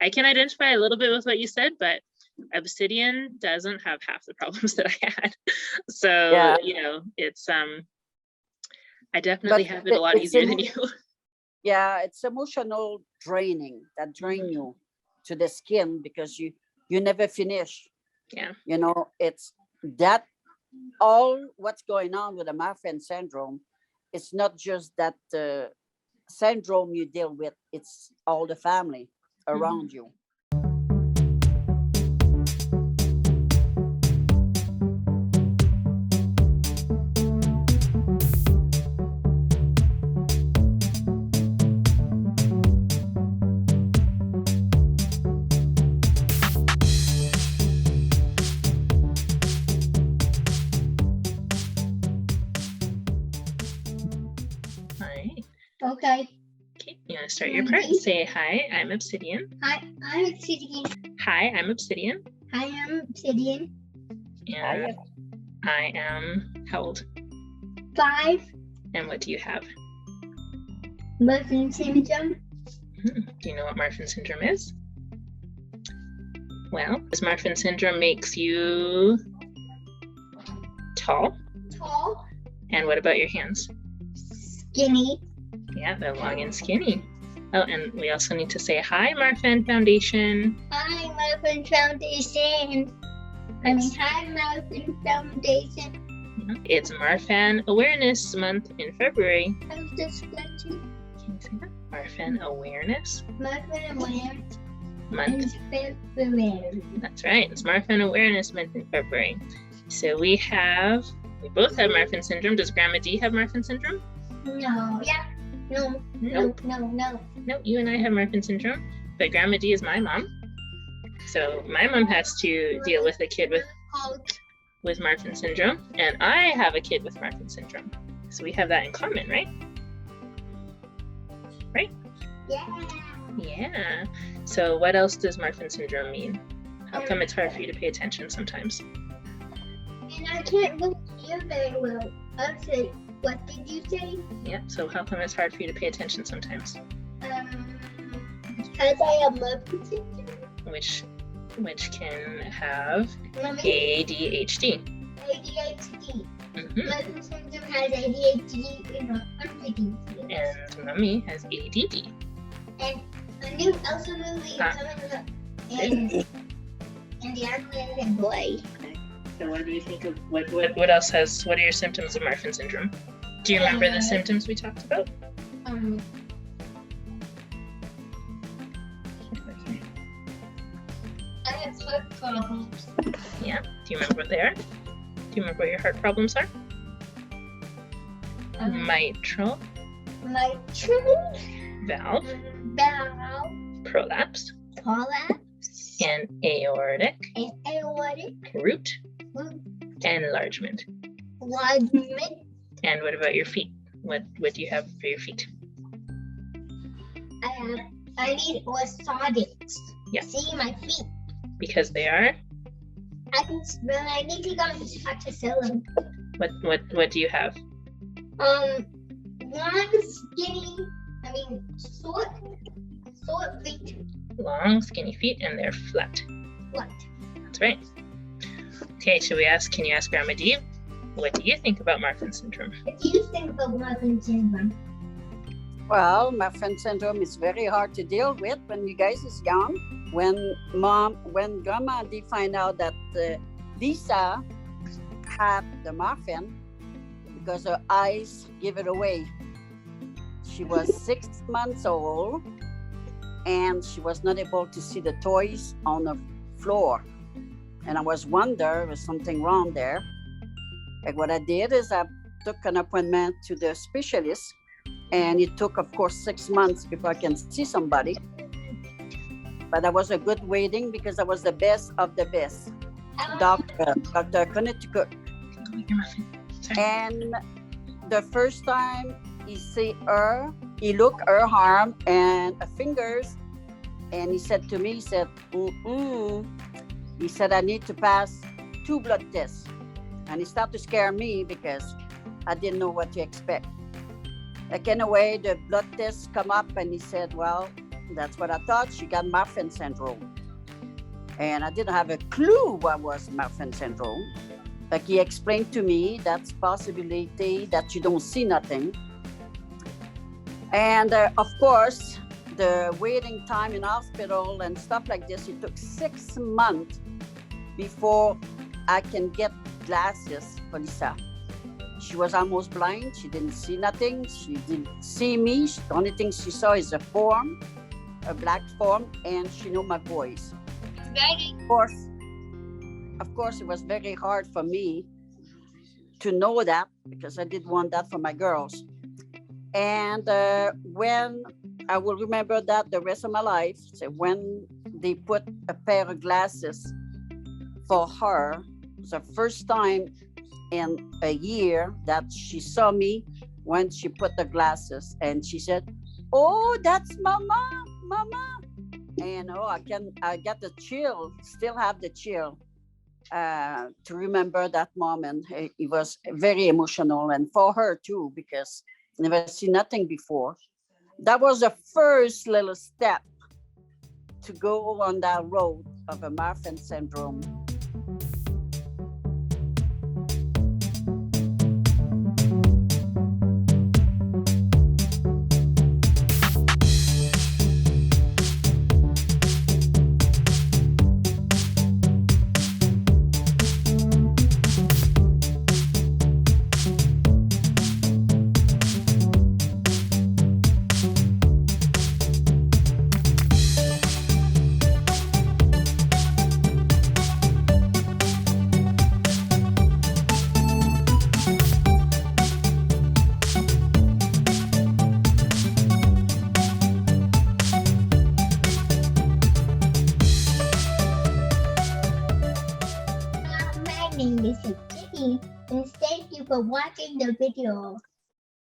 I can identify a little bit with what you said, but Obsidian doesn't have half the problems that I had. So, it's, I definitely have it a lot easier than you. Yeah, it's emotional draining that drain you to the skin because you never finish. Yeah. It's that all what's going on with the Marfan syndrome. It's not just that syndrome you deal with, it's all the family around you. Okay. You want to start your part? Say, hi, I'm Obsidian. Hi, I'm Obsidian. Hi, I'm Obsidian. Hi, I'm Obsidian. And I am how old? 5. And what do you have? Marfan syndrome. Do you know what Marfan syndrome is? Well, this Marfan syndrome makes you tall. Tall. And what about your hands? Skinny. Yeah, they're long and skinny. Oh, and we also need to say, hi, Marfan Foundation. Hi, Marfan Foundation. Hi, Marfan Foundation. It's Marfan Awareness Month in February. I was just scratching. Can you say that? Marfan Awareness. Marfan Awareness Month. In February. That's right. It's Marfan Awareness Month in February. So we both have Marfan syndrome. Does Grandma D have Marfan syndrome? No. Yeah. No. Nope. No. No, you and I have Marfan syndrome, but Grandma D is my mom. So my mom has to deal with a kid with Marfan syndrome, and I have a kid with Marfan syndrome. So we have that in common, right? Right? Yeah. Yeah. So what else does Marfan syndrome mean? How come it's hard for you to pay attention sometimes? And I can't really hear very well. I'll say, what did you say? Yeah, so how come it's hard for you to pay attention sometimes? Because I have Marfan syndrome. Which can have ADHD. ADHD. Marfan syndrome has ADHD and Huntington's. And Mommy has ADD. And a new also movie is coming up. And the other one is a boy. So what do you think of what else what are your symptoms of Marfan syndrome? Do you remember the symptoms we talked about? I have heart problems. Yeah. Do you remember what they are? Do you remember what your heart problems are? Mitral. Valve. Prolapse. And aortic. Root. Enlargement. And what about your feet? What do you have for your feet? I need orthotics. Yeah. See my feet. Because they are? I need to go and talk to Salem. What do you have? Long, skinny, short feet. Long, skinny feet, and they're flat. Flat. That's right. Okay, can you ask Grandma D, what do you think about Marfan syndrome? What do you think about Marfan syndrome? Well, Marfan syndrome is very hard to deal with when you guys is young. When Grandma D find out that Lisa had the Marfan, because her eyes give it away. She was 6 months old, and she was not able to see the toys on the floor. And I was wondering, there was something wrong there. Like what I did is I took an appointment to the specialist, and it took, of course, 6 months before I can see somebody. But that was a good waiting because I was the best of the best. Dr. Connecticut. And the first time he see her, he looked her arm and her fingers, and he said to me, he said, He said, I need to pass 2 blood tests. And it started to scare me because I didn't know what to expect. Like, in a way, the blood tests come up, and he said, well, That's what I thought. She got Marfan syndrome. And I didn't have a clue what was Marfan syndrome. Like he explained to me that's possibility that you don't see nothing. And of course, the waiting time in hospital and stuff like this, it took 6 months before I can get glasses for Lisa. She was almost blind. She didn't see nothing. She didn't see me. The only thing she saw is a form, a black form, and she knew my voice. Of course, it was very hard for me to know that because I did want that for my girls. And when I will remember that the rest of my life, so when they put a pair of glasses for her, it was the first time in a year that she saw me when she put the glasses, and she said, "Oh, that's Mama, Mama." And I got the chill, still have the chill to remember that moment. It was very emotional, and for her too, because I never seen nothing before. That was the first little step to go on that road of a Marfan syndrome. My name is Jenny, and thank you for watching the video.